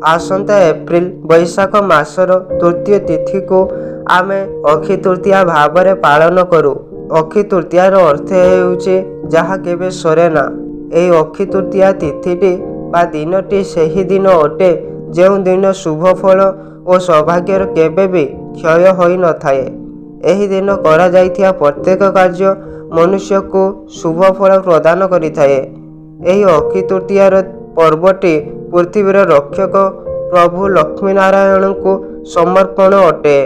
आसंता April बैशाख मासर तृतीय तिथि को आमे अक्षी तृतीया भाव में पालन करूँ। अक्षी तृतीयार अर्थ हेउचे जहाँ केबे सरे ना। एही अक्षी तृतीया तिथिटी बा दिनटी सही दिन अटे ଯେଉଁ दिन शुभ फल और सौभाग्यर केबे भी क्षय होई न थाए। एही दिन करा जाइथिया प्रत्येक कार्य मनुष्य को शुभ फल प्रदान करिथाए। एही अक्षी तृतीयार पर्वटी पृथ्वीर रक्षक प्रभु लक्ष्मी नारायण को समर्पण अटे।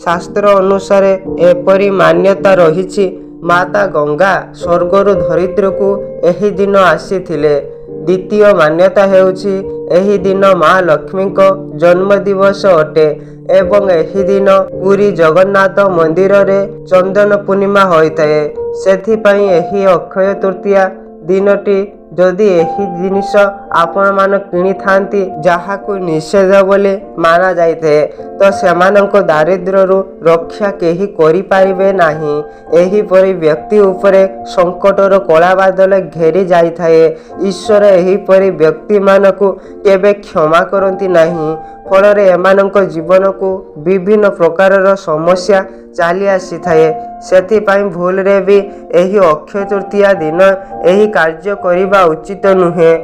शास्त्र अनुसार एपरी मान्यता रही माता गंगा स्वर्गरु धरित्री को एही दिन आसीथिले। द्वितीय मान्यता हेउछि एही दिन माँ लक्ष्मी को जन्म दिवस अटे एवं एही दिन पुरी जगन्नाथ मंदिर रे चंदन पूर्णिमा होइथाए। सेथिपई एही अक्षय तृतीया दिनटी जदि एही जिनिस आपण मान किनी थांती जहाकु निषेध बोले माना जाइथे तो सेमानंको दारिद्र्यरु रक्षा केही करि पारिबे नाही। एही परि व्यक्ति उपरे संकटर कला बादल घेरी जाइथाए। ईश्वर एही परि व्यक्ति मानकु केबे क्षमा करंती नाही। फलरे एमानंको जीवन को विभिन्न प्रकारर समस्या चाली आसी थाए। सेथिपई भूल रे भी एही अक्षय तृतीया दिन एही कार्य करिबा उचित नुहे।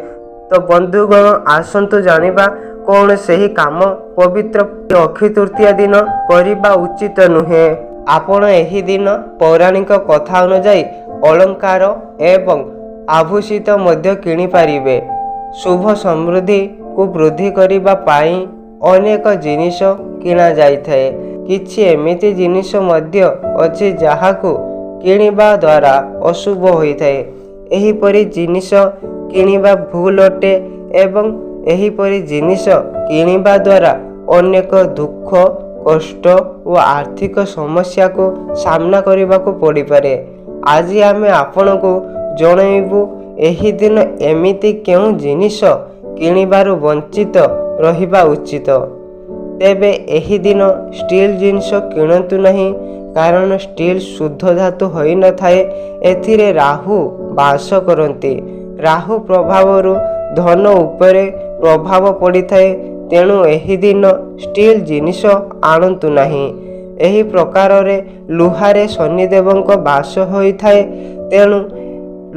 तो बंधुगण आसंतु जानिबा कौन सही काम पवित्र अक्षय तृतीया दिन करिबा उचित नुहे। आपण एही दिन पौराणिक कथा अनुଯାୟୀ अलंकार एवं आभूषित मध्य किणी पारिबे। शुभ समृद्धि को वृद्धि करिबा पाई अनेक जिनिष किणा जाइथाए। किछि एमिति जिनिष मध्य अछि जाहाकु किणिबा द्वारा अशुभ होइथाए। एही परि जिनिष किणिबा भूल अटे एवं एही परि जिनिष किणिबा द्वारा अनेक दुख कष्ट और आर्थिक समस्या को सामना करने को पड़ पारे। आज आम आपण को जनइबू एही दिन एमिति केउ जिनिष किणिबारु वंचित रहिबा उचित। तेबे एही दिन स्टील जिनिष किणतु नहीं कारण स्टील शुद्ध धातु होई न थाए। एथिरे राहु वास करती। राहु प्रभावरु धन उपरे प्रभाव पड़ी थाए। तेणु एही दिन स्टील जिनिष आणतु नहीं। एही प्रकार रे लुहारे शनिदेवंक वास होई थाए। तेणु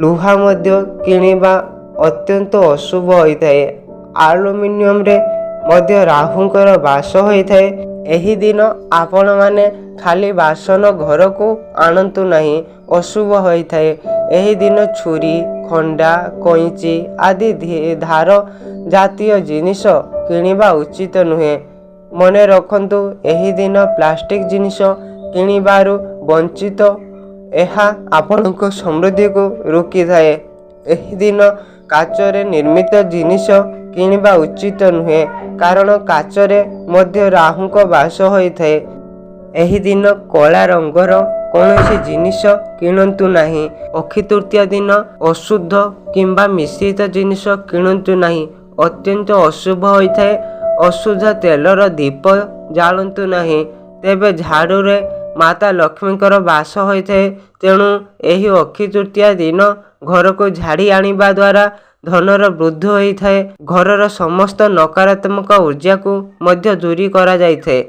लुहा मध्य किणिबा अत्यंत अशुभ होई थाए। एल्युमिनियम रे मध्य राहुंकर वास होई थाए। एही दिन आपण माने खाली बासन घर को आणतु नहीं अशुभ होई थाए। एही दिन छुरी खंडा कैंची आदि धार जातीय जिनिष किणिबा उचित नुहे। मने रखंतु एही दिन प्लास्टिक जिनिष किणिबारु वंचित। एहा आपणक समृद्धि को रोकी थाए। एही दिन काचरे निर्मित जिनिष किणिबा उचित नुहे कारण काचरे मध्य राहुंक वास होई थाए। एही दिन कला रंगर कौनसी जिनिष किणतु नहीं। अक्षय तृतीया दिन अशुद्ध किंबा मिश्रित जिनिष किणतु नहीं अत्यंत अशुभ होई थाए। अशुद्ध तेलर दीप जालंतु नहीं। तेबे झाड़ू रे माता लक्ष्मीकर वास होई थाए। तेणु एही अक्षय तृतीया दिन घर को झाड़ी आनिबा द्वारा धनर वृद्धि होई थाए। घरर समस्त नकारात्मक ऊर्जा को मध्य दूरी करा जाई थाए।